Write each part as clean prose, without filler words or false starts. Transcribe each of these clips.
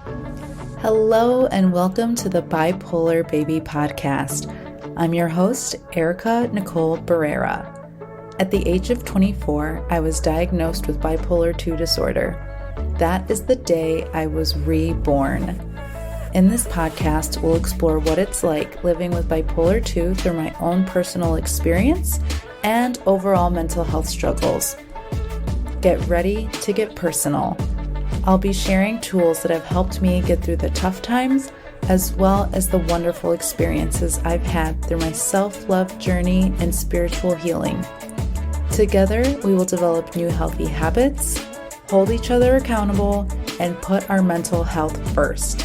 Hello and welcome to the Bipolar Baby Podcast. I'm your host, Erica Nicole Barrera. At the age of 24, I was diagnosed with bipolar 2 disorder. That is the day I was reborn. In this podcast, we'll explore what it's like living with bipolar 2 through my own personal experience and overall mental health struggles. Get ready to get personal. I'll be sharing tools that have helped me get through the tough times, as well as the wonderful experiences I've had through my self-love journey and spiritual healing. Together, we will develop new healthy habits, hold each other accountable, and put our mental health first.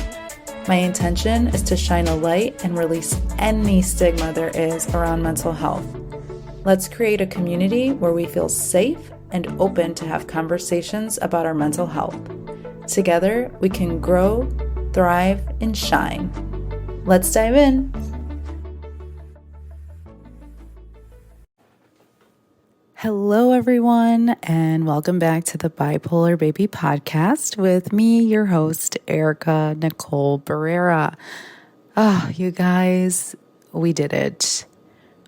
My intention is to shine a light and release any stigma there is around mental health. Let's create a community where we feel safe and open to have conversations about our mental health. Together, we can grow, thrive, and shine. Let's dive in. Hello, everyone, and welcome back to the Bipolar Baby Podcast with me, your host, Erica Nicole Barrera. You guys, we did it.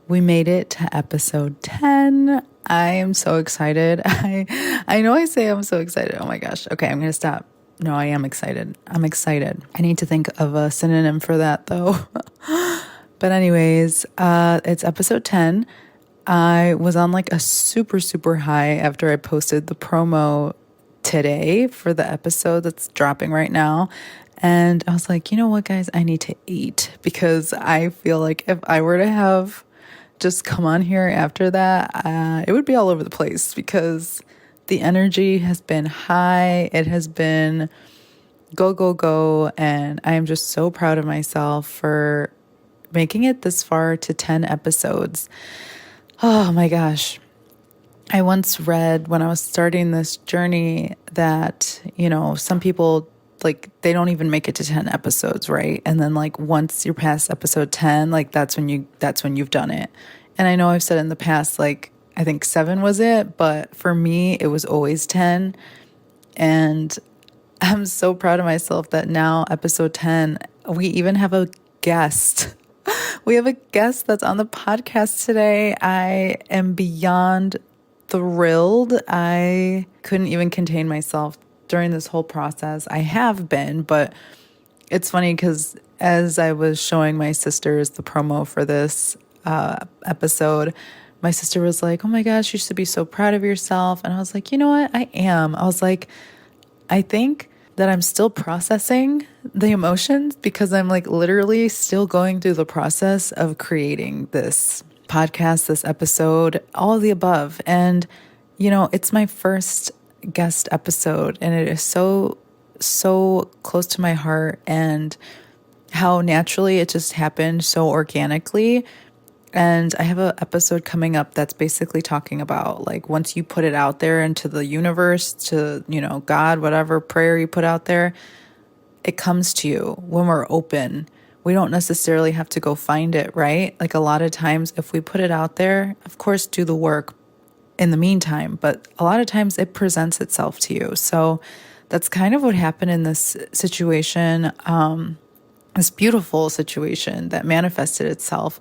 We made it to episode 10. I am so excited. I know I say I'm so excited. Oh my gosh. Okay, I'm going to stop. No, I am excited. I'm excited. I need to think of a synonym for that though. But anyways, it's episode 10. I was on like a super high after I posted the promo today for the episode that's dropping right now. And I was like, you know what, guys, I need to eat because I feel like if I were to have just come on here after that, it would be all over the place because the energy has been high. It has been go. And I am just so proud of myself for making it this far to 10 episodes. Oh my gosh. I once read when I was starting this journey that, some people like they don't even make it to 10 episodes, right? And then like once you're past episode 10, like that's when you've done it. And I know I've said in the past, like I think 7 was it, but for me it was always 10. And I'm so proud of myself that now episode 10, we even have a guest. We have a guest that's on the podcast today. I am beyond thrilled. I couldn't even contain myself during this whole process. I have been, but it's funny because as I was showing my sisters the promo for this episode, my sister was like, oh my gosh, you should be so proud of yourself. And I was like, you know what? I am. I was like, I think that I'm still processing the emotions because I'm like literally still going through the process of creating this podcast, this episode, all of the above. And, it's my first guest episode and it is so close to my heart and how naturally it just happened so organically. And I have an episode coming up that's basically talking about like once you put it out there into the universe to, God, whatever prayer you put out there, it comes to you when we're open. We don't necessarily have to go find it, right? Like a lot of times if we put it out there, of course, do the work in the meantime, but a lot of times it presents itself to you. So that's kind of what happened in this situation, this beautiful situation that manifested itself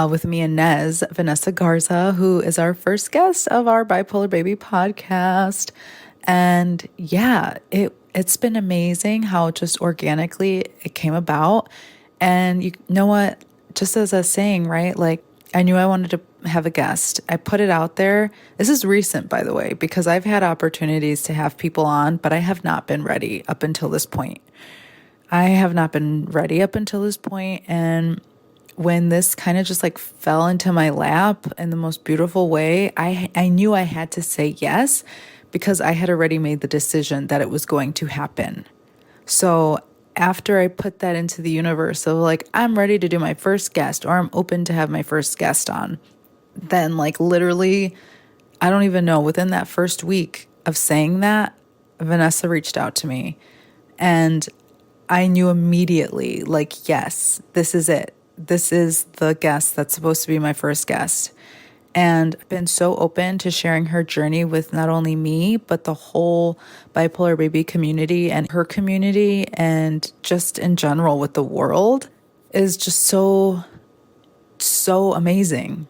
with me and Nez, Vanessa Garza, who is our first guest of our Bipolar Baby podcast. And yeah, it's been amazing how just organically it came about. And you know what? Just as a saying, right? Like I knew I wanted to have a guest. I put it out there. This is recent, by the way, because I've had opportunities to have people on, but I have not been ready up until this point. And when this kind of just like fell into my lap in the most beautiful way, I knew I had to say yes because I had already made the decision that it was going to happen. So after I put that into the universe of like, I'm ready to do my first guest or I'm open to have my first guest on, then like literally, I don't even know, within that first week of saying that, Vanessa reached out to me and I knew immediately like, yes, this is it. This is the guest that's supposed to be my first guest. and been so open to sharing her journey with not only me, but the whole bipolar baby community and her community, and just in general with the world, is just so amazing.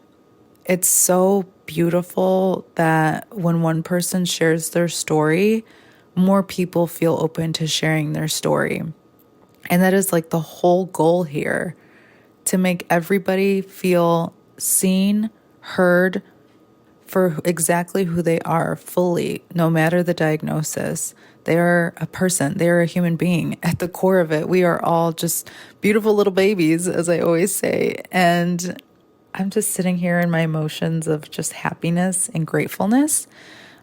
It's so beautiful that when one person shares their story, more people feel open to sharing their story. And that is like the whole goal here, to make everybody feel seen, heard for exactly who they are fully, no matter the diagnosis. They are a person, they are a human being. At the core of it, we are all just beautiful little babies, as I always say. And I'm just sitting here in my emotions of just happiness and gratefulness.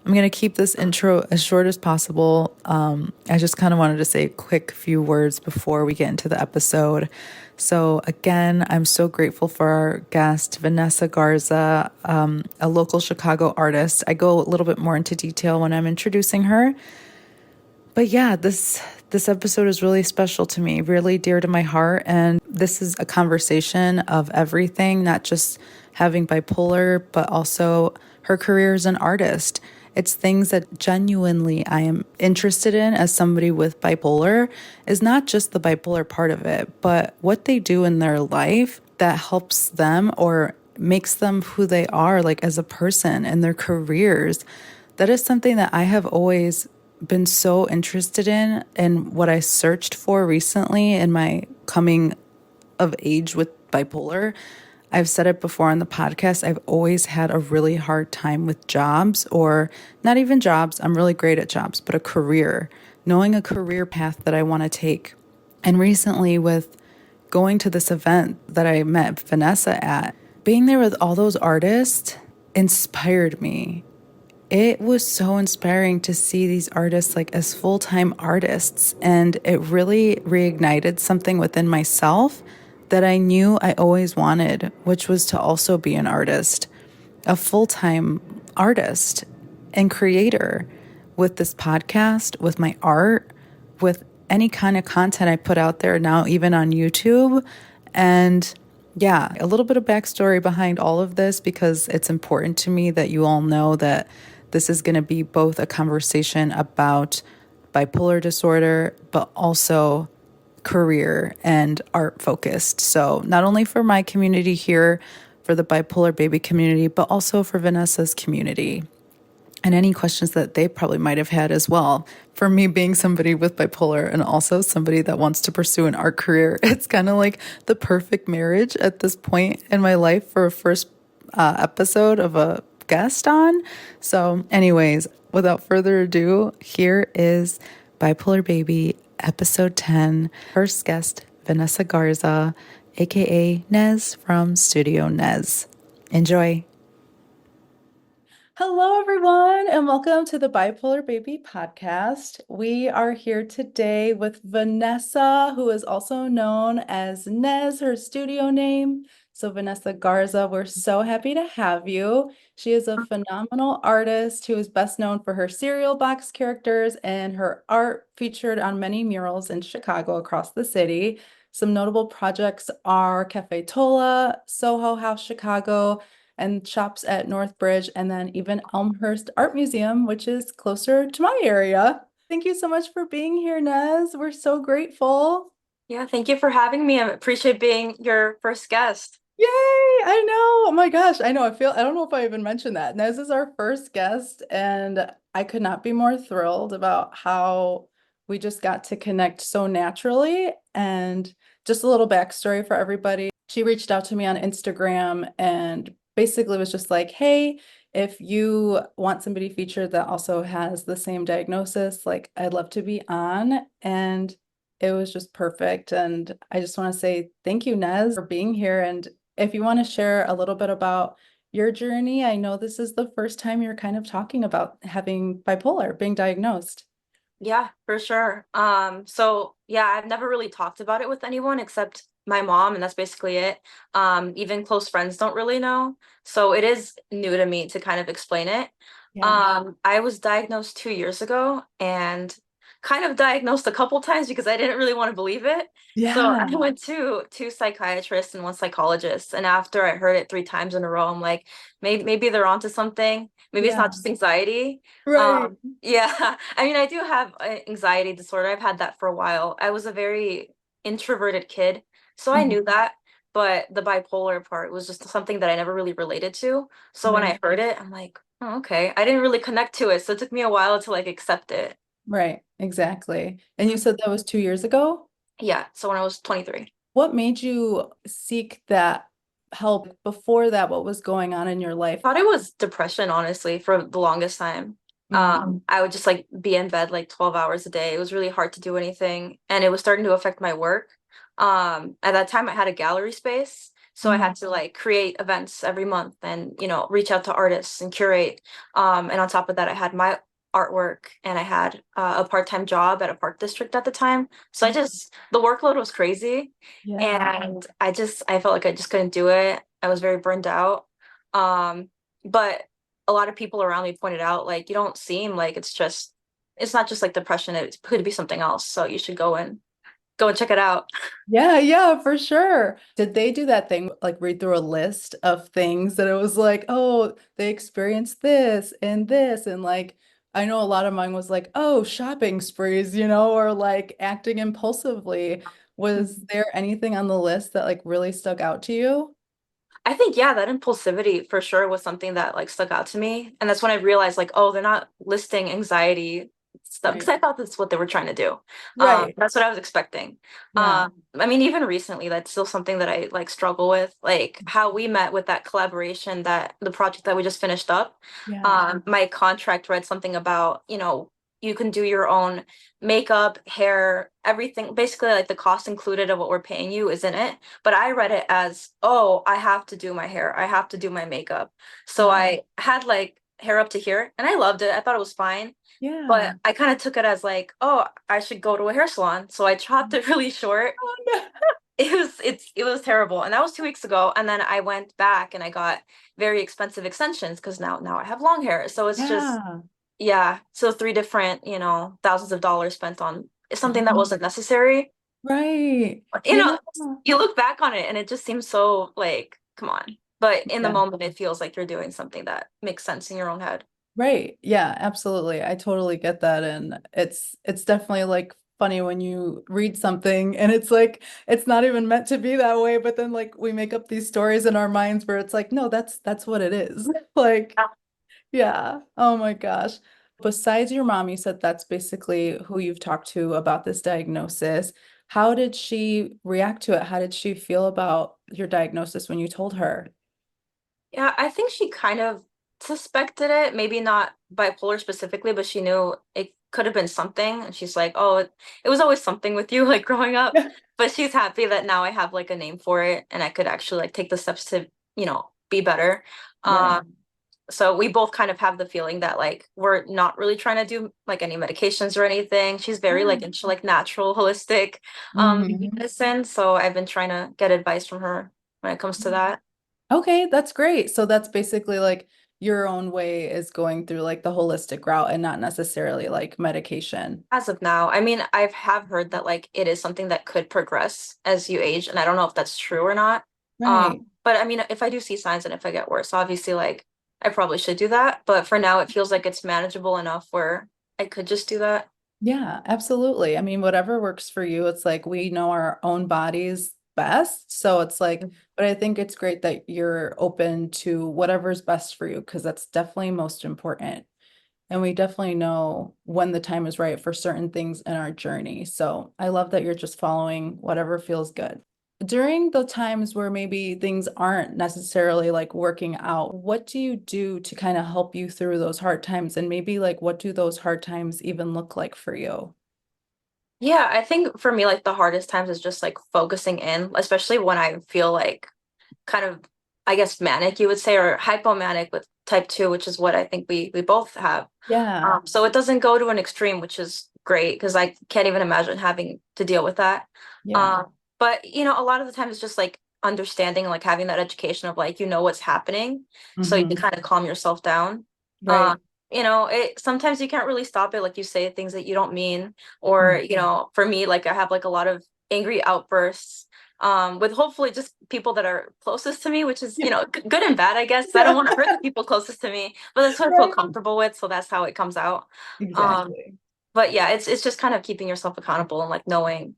I'm going to keep this intro as short as possible. I just kind of wanted to say a quick few words before we get into the episode. So, again, I'm so grateful for our guest, Vanessa Garza, a local Chicago artist. I go a little bit more into detail when I'm introducing her. But yeah, this episode is really special to me, really dear to my heart. And this is a conversation of everything, not just having bipolar, but also her career as an artist. It's things that genuinely I am interested in as somebody with bipolar, is not just the bipolar part of it, but what they do in their life that helps them or makes them who they are, like as a person and their careers. That is something that I have always been so interested in, and what I searched for recently in my coming of age with bipolar. I've said it before on the podcast. I've always had a really hard time with jobs, or not even jobs. I'm really great at jobs, but a career, knowing a career path that I want to take. And recently, with going to this event that I met Vanessa at, being there with all those artists inspired me. It was so inspiring to see these artists like as full-time artists, and it really reignited something within myself that I knew I always wanted, which was to also be an artist, a full-time artist and creator, with this podcast, with my art, with any kind of content I put out there now, even on YouTube. And yeah, a little bit of backstory behind all of this, because it's important to me that you all know that this is going to be both a conversation about bipolar disorder, but also career and art focused. So, not only for my community here, for the bipolar baby community, but also for Vanessa's community, and any questions that they probably might have had as well. For me, being somebody with bipolar and also somebody that wants to pursue an art career, it's kind of like the perfect marriage at this point in my life for a first episode of a guest on. So, anyways, without further ado, here is Bipolar Baby episode 10. First guest, Vanessa Garza, aka Nez from Studio Nez. Enjoy. Hello, everyone, and welcome to the Bipolar Baby podcast. We are here today with Vanessa, who is also known as Nez, her studio name. So, Vanessa Garza, we're so happy to have you. She is a phenomenal artist who is best known for her cereal box characters and her art featured on many murals in Chicago across the city. Some notable projects are Cafe Tola, Soho House Chicago, and shops at North Bridge, and then even Elmhurst Art Museum, which is closer to my area. Thank you so much for being here, Nez. We're so grateful. Yeah, thank you for having me. I appreciate being your first guest. Yay! I know. Oh my gosh. I know. I don't know if I even mentioned that. Nez is our first guest, and I could not be more thrilled about how we just got to connect so naturally. And just a little backstory for everybody. She reached out to me on Instagram and basically was just like, hey, if you want somebody featured that also has the same diagnosis, like I'd love to be on. And it was just perfect. And I just want to say thank you, Nez, for being here. And if you want to share a little bit about your journey, I know this is the first time you're kind of talking about having bipolar, being diagnosed. Yeah, for sure. So yeah, I've never really talked about it with anyone except my mom, and that's basically it. Even close friends don't really know. So it is new to me to kind of explain it. Yeah. I was diagnosed 2 years ago, and kind of diagnosed a couple times because I didn't really want to believe it. So I Yeah. went to two psychiatrists and one psychologist. And after I heard it three times in a row, I'm like, maybe they're onto something. Maybe it's not Yeah. just anxiety. Right. Yeah. I mean, I do have anxiety disorder. I've had that for a while. I was a very introverted kid, so I Mhm. knew that. But the bipolar part was just something that I never really related to. So when Right. I heard it, I'm like, oh, okay. I didn't really connect to it, so it took me a while to like accept it. Right. Exactly. And you Mhm. said that was 2 years ago? Yeah, so when I was 23. What made you seek that help before that? What was going on in your life? Thought it was depression, honestly, for the longest time. Mm. I would just like be in bed like 12 hours a day. It was really hard to do anything, and it was starting to affect my work. At that time I had a gallery space, so I Mm. had to like create events every month and, reach out to artists and curate. And on top of that, I had my artwork and I had a part-time job at a park district at the time. So the workload was crazy, Yeah. and I felt like I just couldn't do it. I was very burned out. Um, but a lot of people around me pointed out, like, you don't seem like it's not just like depression, it could be something else. So you should go and check it out. Yeah, yeah, for sure. Did they do that thing, like read through a list of things that it was like, oh, they experienced this, and like, I know a lot of mine was like, oh, shopping sprees, or like acting impulsively. Was there anything on the list that like really stuck out to you? I think, yeah, that impulsivity for sure was something that like stuck out to me. And that's when I realized, like, oh, they're not listing anxiety stuff, because Right. I thought that's what they were trying to do. Right. That's what I was expecting. Yeah. I mean, even recently, that's still something that I like struggle with, like how we met with that collaboration, that the project that we just finished up. Yeah. My contract read something about, you can do your own makeup, hair, everything, basically like the cost included of what we're paying you is in it. But I read it as, oh, I have to do my hair, I have to do my makeup. So Yeah. I had like hair up to here and I loved it. I thought it was fine. Yeah. But I kind of took it as like, oh, I should go to a hair salon. So I chopped it really short. Oh, no. It was terrible. And that was 2 weeks ago. And then I went back and I got very expensive extensions because now I have long hair. So it's just, Yeah. yeah. So three different, thousands of dollars spent on something that Yeah. wasn't necessary. Right. you Yeah. know, you look back on it and it just seems so like, come on. But in the Yeah. moment, it feels like you're doing something that makes sense in your own head. Right. Yeah, absolutely. I totally get that. And it's definitely like funny when you read something and it's like it's not even meant to be that way, but then like we make up these stories in our minds where it's like, no, that's what it is. Like, Yeah. yeah. Oh my gosh. Besides your mom, you said that's basically who you've talked to about this diagnosis. How did she react to it? How did she feel about your diagnosis when you told her? Yeah, I think she kind of suspected it, maybe not bipolar specifically, but she knew it could have been something. And she's like, oh, it was always something with you, like growing up. Yeah. But she's happy that now I have like a name for it and I could actually like take the steps to, be better. Right. Um, so we both kind of have the feeling that like we're not really trying to do like any medications or anything. She's very Yeah. like into like natural, holistic Mhm. medicine. So I've been trying to get advice from her when it comes to that. Okay, that's great. So that's basically like your own way is going through like the holistic route and not necessarily like medication. As of now, I mean, have heard that like it is something that could progress as you age, and I don't know if that's true or not. Right. But I mean, if I do see signs and if I get worse, obviously, like I probably should do that. But for now, it feels like it's manageable enough where I could just do that. Yeah, absolutely. I mean, whatever works for you, it's like we know our own bodies best. So it's like, but I think it's great that you're open to whatever's best for you because that's definitely most important. And we definitely know when the time is right for certain things in our journey. So I love that you're just following whatever feels good. During the times where maybe things aren't necessarily like working out, what do you do to kind of help you through those hard times? And maybe like what do those hard times even look like for you? Yeah, I think for me, like the hardest times is just like focusing in, especially when I feel like kind of, I guess, manic, you would say, or hypomanic with type 2, which is what I think we both have. Yeah. So it doesn't go to an extreme, which is great because I can't even imagine having to deal with that. Yeah. But a lot of the time it's just like understanding, like having that education of like what's happening, so you can Hmm. kind of calm yourself down. Um, Right. it sometimes you can't really stop it. Like you say things that you don't mean, or, Mm. for me, like I have like a lot of angry outbursts with hopefully just people that are closest to me, which is, Yeah. good and bad, I guess. I don't Yeah. want to hurt the people closest to me, but that's what I feel Right. comfortable with, so that's how it comes out. Um, Exactly. but yeah, it's just kind of keeping yourself accountable and like knowing,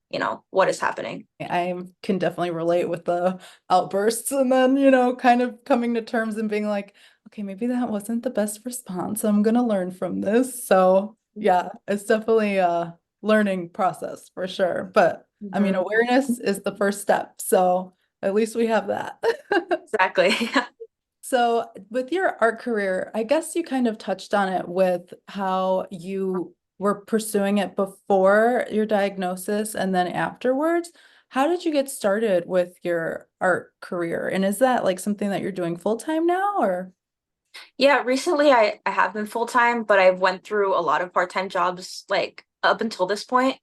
what is happening. I can definitely relate with the outbursts and then, kind of coming to terms and being like, okay, maybe that wasn't the best response. I'm gonna learn from this. So yeah, it's definitely a learning process for sure. But I mean, Mhm. awareness is the first step. So at least we have that. Exactly. So, with your art career, I guess you kind of touched on it with how you were pursuing it before your diagnosis and then afterwards. How did you get started with your art career? And is that like something that you're doing full time now or? Yeah, recently I have been full time, but I went through a lot of part-time jobs like up until this point.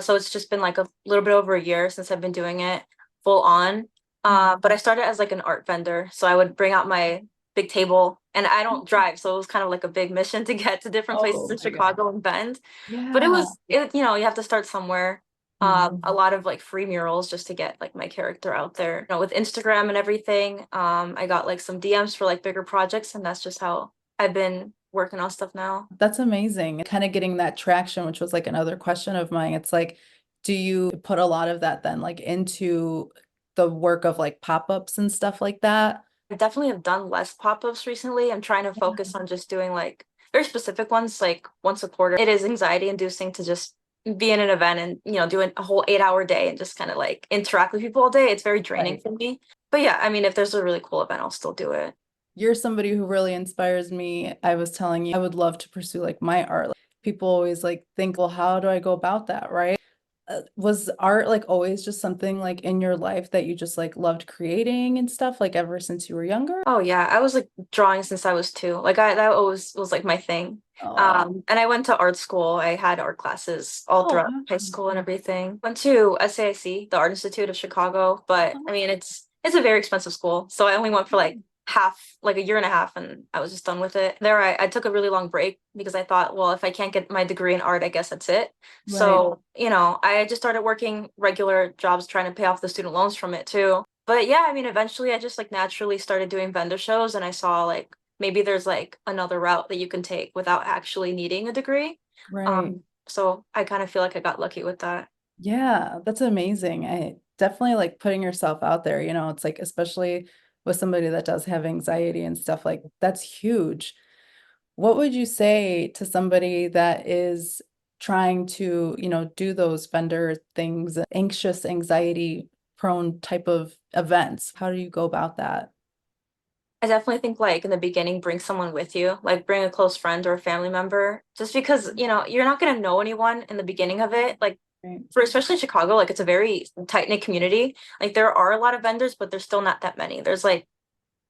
So it's just been like a little bit over a year since I've been doing it full on. But I started as like an art vendor. So I would bring out my big table, and I don't drive, so it was kind of like a big mission to get to different places Oh in my God. Chicago and Bend. But Yeah. you have to start somewhere. A lot of like free murals just to get like my character out there. With Instagram and everything, I got like some DMs for like bigger projects, and that's just how I've been working on stuff now. That's amazing. Kind of getting that traction, which was like another question of mine. It's like, do you put a lot of that then like into the work of like pop-ups and stuff like that? I definitely have done less pop-ups recently. I'm trying to focus on just doing like very specific ones, like once a quarter. It is anxiety inducing to just be in an event and, doing a whole 8-hour day and just kind of like interact with people all day. It's very draining Right. for me. But yeah, I mean, if there's a really cool event, I'll still do it. You're somebody who really inspires me. I was telling you, I would love to pursue like my art. Like, people always like think, well, how do I go about that, right? Was art like always just something like in your life that you just like loved creating and stuff like ever since you were younger? Oh yeah, I was like drawing since I was 2. Like that always was like my thing. Oh, And I went to art school. I had art classes all oh, throughout high school and everything. Went to SAIC, the Art Institute of Chicago, but I mean it's a very expensive school. So I only went for like a year and a half, and I was just done with it. There I took a really long break because I thought, well, if I can't get my degree in art, I guess that's it. right, So, I just started working regular jobs trying to pay off the student loans from it too. But yeah, I mean, eventually I just like naturally started doing vendor shows, and I saw like maybe there's like another route that you can take without actually needing a degree. right. So I kind of feel like I got lucky with that. Yeah, that's amazing. I definitely like putting yourself out there, it's like especially with somebody that does have anxiety and stuff like that's huge. What would you say to somebody that is trying to, do those vendor things, anxious, anxiety prone type of events? How do you go about that? I definitely think like in the beginning, bring someone with you, like bring a close friend or a family member, just because, you're not gonna know anyone in the beginning of it. Like Right. for especially in Chicago, like it's a very tight-knit community. Like there are a lot of vendors, but there's still not that many. There's like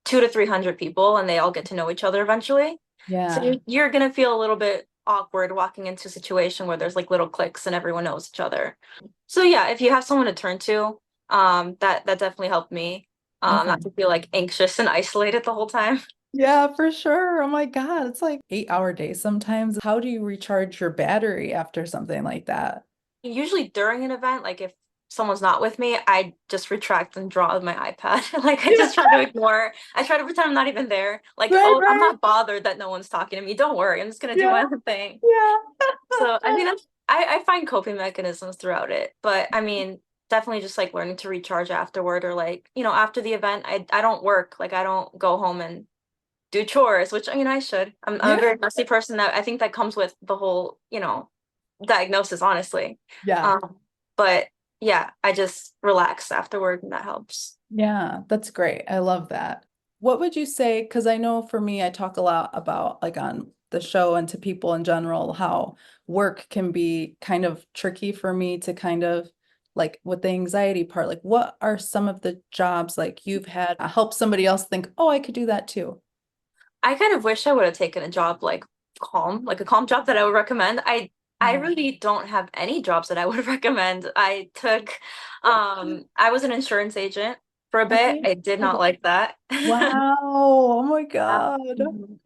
200 to 300 people, and they all get to know each other eventually. So Yeah. you're gonna feel a little bit awkward walking into a situation where there's like little cliques and everyone knows each other. So yeah, if you have someone to turn to, that definitely helped me. Okay. Not to feel like anxious and isolated the whole time. Yeah, for sure. Oh my God. It's like 8-hour days sometimes. How do you recharge your battery after something like that? Usually during an event, like if someone's not with me, I just retract and draw with my iPad. Like I Yeah, just try to ignore. I try to pretend I'm not even there. Like, right, oh, I'm right. not bothered that no one's talking to me. Don't worry, I'm just gonna do my Yeah, own thing. yeah. So I mean, I find coping mechanisms throughout it, but I mean, definitely just like learning to recharge afterward, or like, after the event, I don't work. Like I don't go home and do chores, which I should. I'm a Yeah. very messy person, that I think that comes with the whole, diagnosis, honestly. Yeah. Um, but yeah, I just relax afterward, and that helps. Yeah, that's great. I love that. What would you say? Because I know for me, I talk a lot about like on the show and to people in general, how work can be kind of tricky for me to kind of like with the anxiety part. Like, what are some of the jobs like you've had help somebody else think, oh, I could do that too? I kind of wish I would have taken a job like a calm job that I would recommend. I Oh, really don't have any jobs that I would recommend. I was an insurance agent for a bit. Okay. I did not Okay. like that. Wow. Oh my Yeah. God.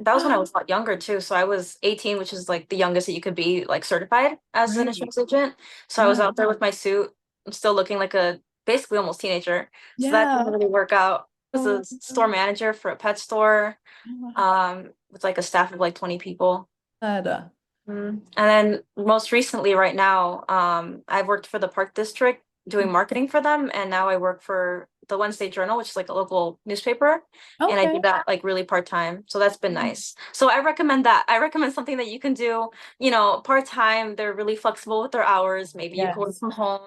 That was when I was a lot younger too. So I was 18, which is like the youngest that you could be like certified as an Right. insurance agent. So I was Yeah. out there with my suit, still looking like a basically almost teenager. So that didn't Yeah. really work out. I was Oh a my store manager for a pet store, God. with like a staff of like 20 people. God. And then most recently, right now, I've worked for the Park District doing marketing for them, and now I work for the Wednesday Journal, which is like a local newspaper, and I Okay. do that like really part-time. So that's been nice. So I recommend that. I recommend something that you can do, part-time. They're really flexible with their hours. Maybe you can work Yes. from home.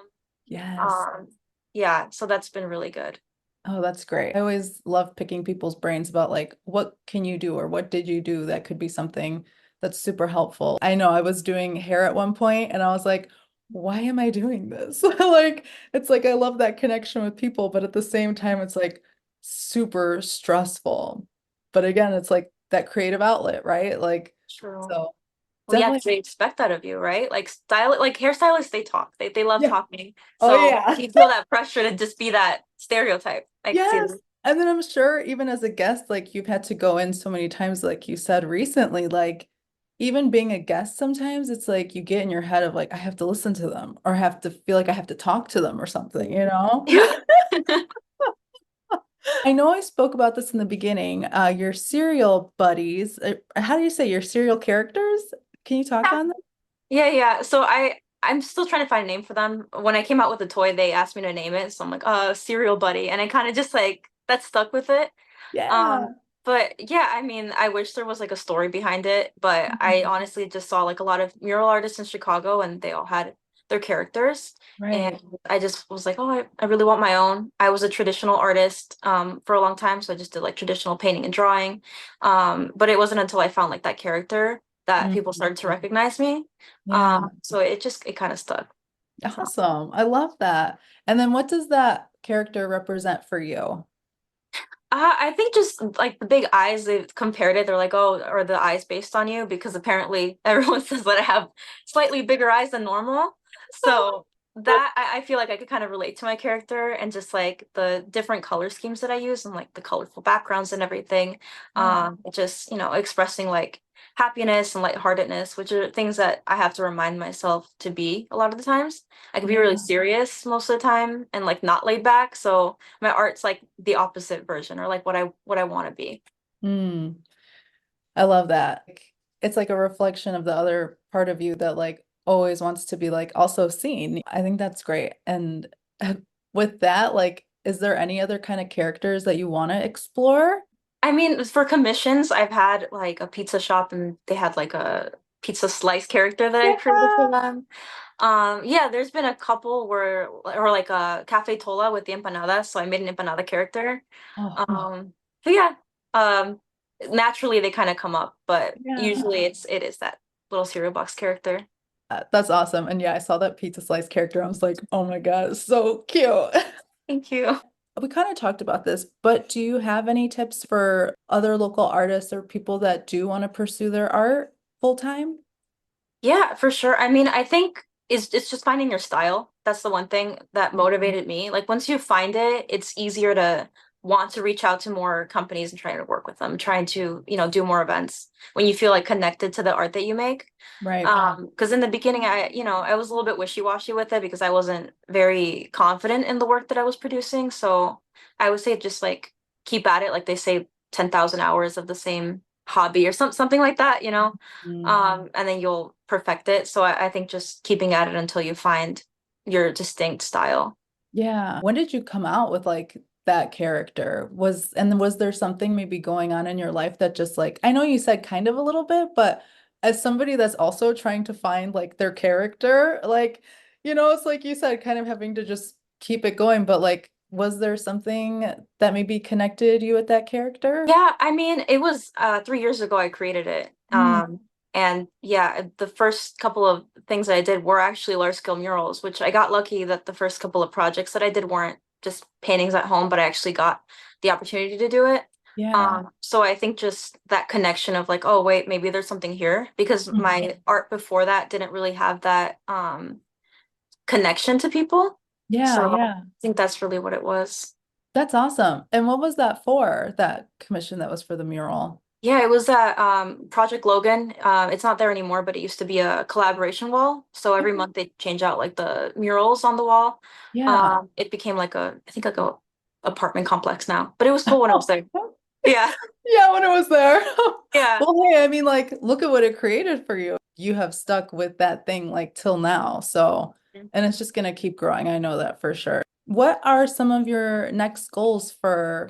Yes. Um, yeah, so that's been really good. Oh, that's great. I always love picking people's brains about like what can you do or what did you do that could be something that's super helpful. I know I was doing hair at one point and I was like, why am I doing this? Like it's like I love that connection with people, but at the same time it's like super stressful. But again, it's like that creative outlet, right? Like True. so Well, yeah, definitely because they expect that of you, right? Like like hairstylists, they talk. They love yeah. talking. Oh So yeah. you feel that pressure to just be that stereotype. I can see Yes. that. And then I'm sure even as a guest, like you've had to go in so many times, like you said recently, like even being a guest, sometimes it's like you get in your head of like, I have to listen to them or have to feel like I have to talk to them or something, you know? Yeah. I know I spoke about this in the beginning. Your serial buddies, how do you say your serial characters? Can you talk on that? Yeah. So I'm still trying to find a name for them. When I came out with the toy, they asked me to name it. So I'm like, cereal buddy. And I kind of just like that stuck with it. Yeah. Um, but yeah, I mean, I wish there was like a story behind it, but I Mhm. honestly just saw like a lot of mural artists in Chicago and they all had their characters. And Right. I just was like, oh, I really want my own. I was a traditional artist for a long time, so I just did like traditional painting and drawing. But it wasn't until I found like that character that people Mhm. started to recognize me. Yeah. So it kind of stuck. So. Awesome. I love that. And then what does that character represent for you? I think just like the big eyes, they've compared it. They're like, oh, are the eyes based on you? Because apparently everyone says that I have slightly bigger eyes than normal. So that I feel like I could kind of relate to my character and just like the different color schemes that I use and like the colorful backgrounds and everything. Yeah. Just, expressing like happiness and lightheartedness, which are things that I have to remind myself to be a lot of the times. I can be really Yeah. serious most of the time and like not laid back. So my art's like the opposite version or like what I want to be. Mm, I love that. It's like a reflection of the other part of you that like always wants to be like also seen. I think that's great. And with that, like, is there any other kind of characters that you want to explore? I mean, for commissions, I've had like a pizza shop and they had like a pizza slice character that I created for Yeah. them. Yeah, there's been a couple where or like a Cafe Tola with the empanada, so I made an empanada character. Oh, So yeah, um naturally they kind of come up, but yeah. usually it is that little cereal box character. That's awesome. And yeah, I saw that pizza slice character. I was like, oh my God, it's so cute. Thank you. We kind of talked about this, but do you have any tips for other local artists or people that do want to pursue their art full time? Yeah, for sure. I mean, I think it's just finding your style. That's the one thing that motivated me. Like once you find it, it's easier to want to reach out to more companies and try to work with them, trying to, do more events when you feel like connected to the art that you make. Right. Because in the beginning I was a little bit wishy-washy with it because I wasn't very confident in the work that I was producing. So I would say just like keep at it, like they say 10,000 hours of the same hobby or something like that. Mm. And then you'll perfect it. So I think just keeping at it until you find your distinct style. Yeah. When did you come out with like that character? Was there something maybe going on in your life that just like, I know you said kind of a little bit, but as somebody that's also trying to find like their character, like, it's like you said, kind of having to just keep it going, but like, was there something that maybe connected you with that character? Yeah, I mean, it was 3 years ago I created it. Mm, And yeah, the first couple of things that I did were actually large scale murals, which I got lucky that the first couple of projects that I did weren't just paintings at home, but I actually got the opportunity to do it. yeah. So I think just that connection of like, oh wait, maybe there's something here because Mhm. my art before that didn't really have that connection to people. Yeah, So I yeah. think that's really what it was. That's awesome. And what was that for? That commission that was for the mural? Yeah, it was at Project Logan. It's not there anymore, but it used to be a collaboration wall. So every month they change out like the murals on the wall. Yeah. It became like I think like a apartment complex now. But it was cool when I was there. Yeah. Yeah, when it was there. Yeah. Well, hey, I mean, like, look at what it created for you. You have stuck with that thing like till now. So, and it's just gonna keep growing. I know that for sure. What are some of your next goals for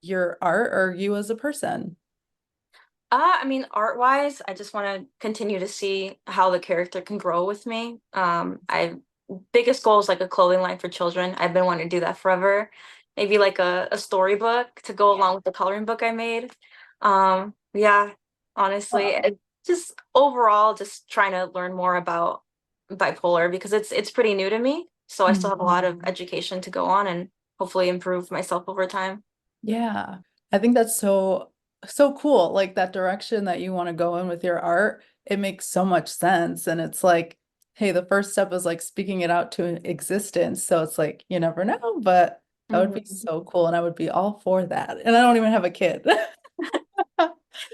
your art or you as a person? I mean, art-wise, I just want to continue to see how the character can grow with me. I biggest goal is like a clothing line for children. I've been wanting to do that forever. Maybe like a storybook to go along with the coloring book I made. Yeah, honestly, Oh. just overall, just trying to learn more about bipolar because it's pretty new to me. So I still have a lot of education to go on and hopefully improve myself over time. Yeah. I think that's so cool. Like that direction that you want to go in with your art, it makes so much sense. And it's like, hey, the first step is like speaking it out to existence. So it's like you never know, but that would be Mhm. so cool. And I would be all for that. And I don't even have a kid.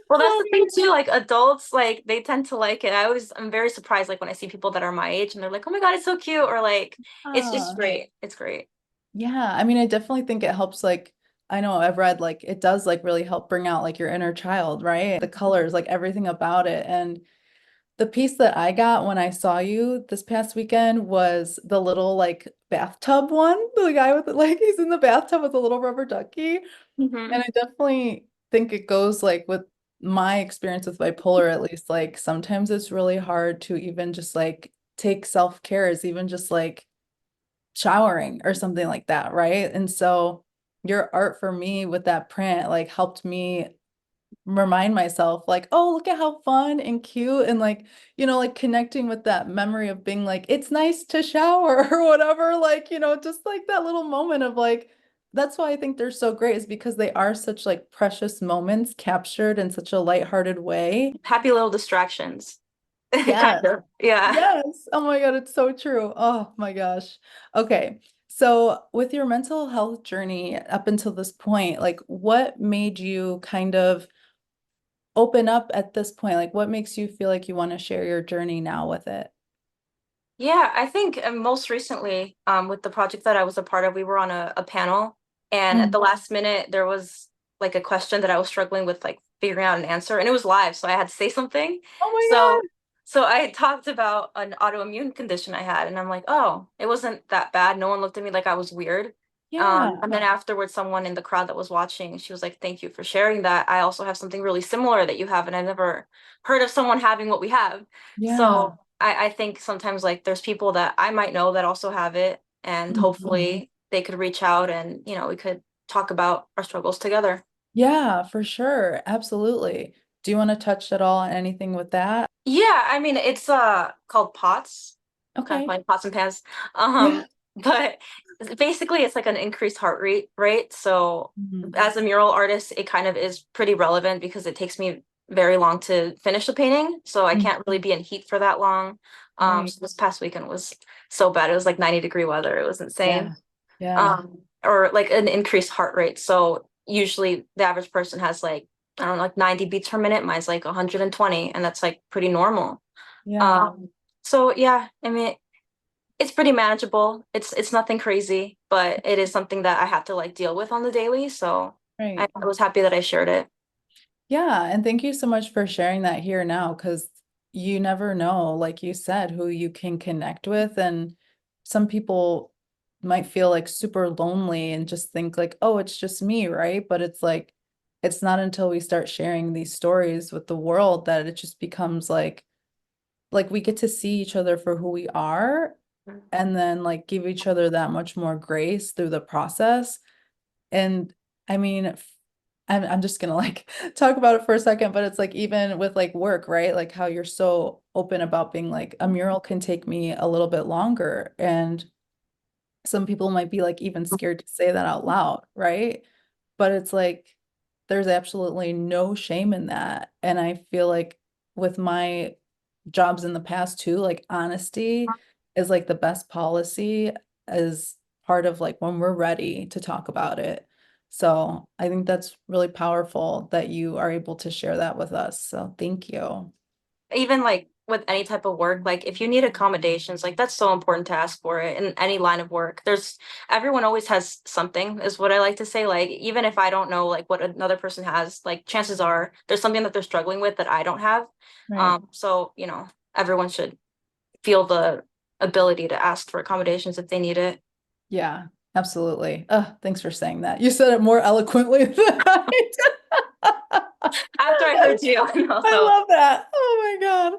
Well, that's the thing too. Like adults, like they tend to like it. I'm very surprised, like when I see people that are my age and they're like, "Oh my God, it's so cute," or like, "It's just Ah, great. It's great." yeah. I mean, I definitely think it helps like I know I've read like it does like really help bring out like your inner child, right? The colors, like everything about it. And the piece that I got when I saw you this past weekend was the little like bathtub one. The guy with like he's in the bathtub with a little rubber ducky. And Hmm. I definitely think it goes like with my experience with bipolar, at least like sometimes it's really hard to even just like take self-care as even just like showering or something like that, right? And so your art for me with that print like helped me remind myself like, oh, look at how fun and cute and like, like connecting with that memory of being like, it's nice to shower or whatever, like, just like that little moment of like, that's why I think they're so great is because they are such like precious moments captured in such a lighthearted way. Happy little distractions, kind Yes. of. Yeah. Yes. Oh my God, it's so true. Oh my gosh. Okay. So, with your mental health journey up until this point, like what made you kind of open up at this point? Like, what makes you feel like you want to share your journey now with it? Yeah, I think most recently, with the project that I was a part of, we were on a panel, and at Mm. the last minute, there was like a question that I was struggling with, like figuring out an answer, and it was live, so I had to say something. Oh So, my so I talked about an autoimmune condition I had, and I'm like, oh, it wasn't that bad. No one looked at me like I was weird. God. And then afterwards, someone in the crowd that was watching, she was like, "Thank you for sharing that. I also have something really similar that you have, and I've never heard of someone having what we have." Yeah. So I think sometimes like there's people that I might know that also have it, and Mm. hopefully they could reach out and we could talk about our struggles together. Yeah, for sure. Absolutely. Do you want to touch at all on anything with that? Yeah, I mean it's called POTS, kind of Okay. like pots and pans. Yeah. But basically it's like an increased heart rate, right? So Mhm. as a mural artist, it kind of is pretty relevant because it takes me very long to finish the painting. So I Mm. can't really be in heat for that long. Right. So this past weekend was so bad. It was like 90-degree weather. It was insane. Yeah. Yeah. Or like an increased heart rate. So usually the average person has like, I don't know, like 90 beats per minute. Mine's like 120, and that's like pretty normal. Yeah. So yeah, I mean, it's pretty manageable. It's nothing crazy, but it is something that I have to like deal with on the daily. So I Right. was happy that I shared it. Yeah, and thank you so much for sharing that here now, because you never know, like you said, who you can connect with. And some people might feel like super lonely and just think like, oh, it's just me, right? But it's like, it's not until we start sharing these stories with the world that it just becomes like we get to see each other for who we are and then like give each other that much more grace through the process. And I mean, I'm just gonna like talk about it for a second, but it's like even with like work, right? Like how you're so open about being like a mural can take me a little bit longer. And some people might be like even scared to say that out loud, right? But it's like there's absolutely no shame in that. And I feel like with my jobs in the past too, like honesty is like the best policy as part of like when we're ready to talk about it. So I think that's really powerful that you are able to share that with us. So thank you. Even like with any type of work, like if you need accommodations, like that's so important to ask for it in any line of work. There's everyone always has something, is what I like to say. Like even if I don't know like what another person has, like chances are there's something that they're struggling with that I don't have. Right. So everyone should feel the ability to ask for accommodations if they need it. Yeah, absolutely. Thanks for saying that. You said it more eloquently than I After I heard you, I so love that. Oh my God.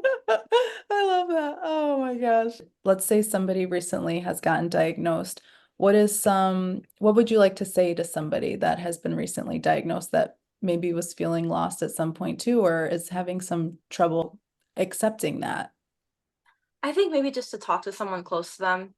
I love that. Oh my gosh. Let's say somebody recently has gotten diagnosed. What would you like to say to somebody that has been recently diagnosed that maybe was feeling lost at some point too, or is having some trouble accepting that? I think maybe just to talk to someone close to them.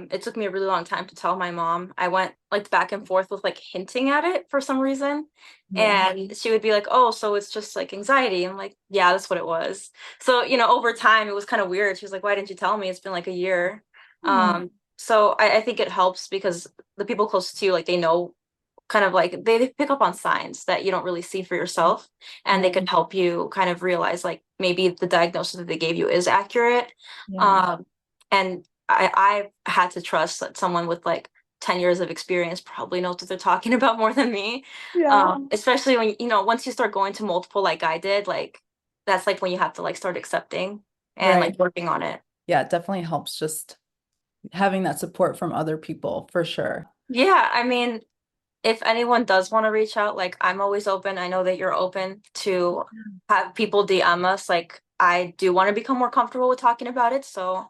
It took me a really long time to tell my mom. I went like back and forth with like hinting at it for some reason. Yeah. And she would be like, "Oh, so it's just like anxiety." I'm like, "Yeah, that's what it was." So, over time it was kind of weird. She was like, "Why didn't you tell me? It's been like a year." Oh, So I think it helps because the people close to you, like they know kind of like they pick up on signs that you don't really see for yourself, and they right. can help you kind of realize like maybe the diagnosis that they gave you is accurate. Yeah. And I had to trust that someone with like 10 years of experience probably knows what they're talking about more than me. Yeah. Especially when once you start going to multiple like I did, like that's like when you have to like start accepting and Right. like working on it. Yeah, it definitely helps just having that support from other people for sure. Yeah, I mean, if anyone does want to reach out, like I'm always open. I know that you're open to have people DM us. Like I do want to become more comfortable with talking about it, so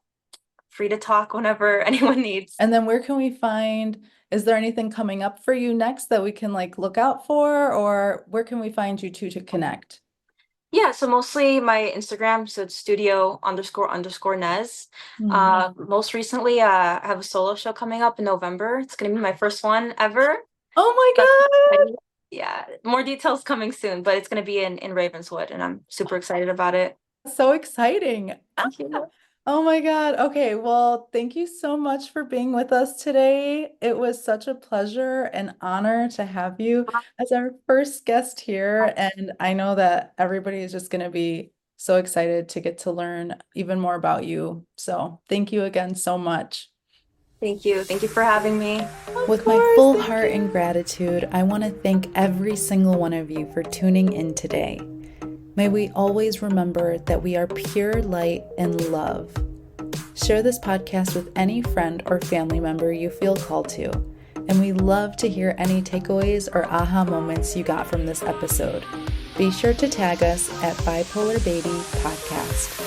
free to talk whenever anyone needs. And then where can we find, is there anything coming up for you next that we can like look out for, or where can we find you two to connect? Yeah, so mostly my Instagram, so it's studio__Nez. Mhm. Most recently, I have a solo show coming up in November. It's gonna be my first one ever. Oh That's my God. yeah, more details coming soon, but it's gonna be in Ravenswood, and I'm super excited about it. So exciting. Thank you. Oh my God. Okay. Well, thank you so much for being with us today. It was such a pleasure and honor to have you as our first guest here. And I know that everybody is just going to be so excited to get to learn even more about you. So thank you again so much. Thank you. Thank you for having me. Of With my course, full thank heart and you. gratitude, I want to thank every single one of you for tuning in today. May we always remember that we are pure light and love. Share this podcast with any friend or family member you feel called to, and we love to hear any takeaways or aha moments you got from this episode. Be sure to tag us at Bipolar Baby Podcast.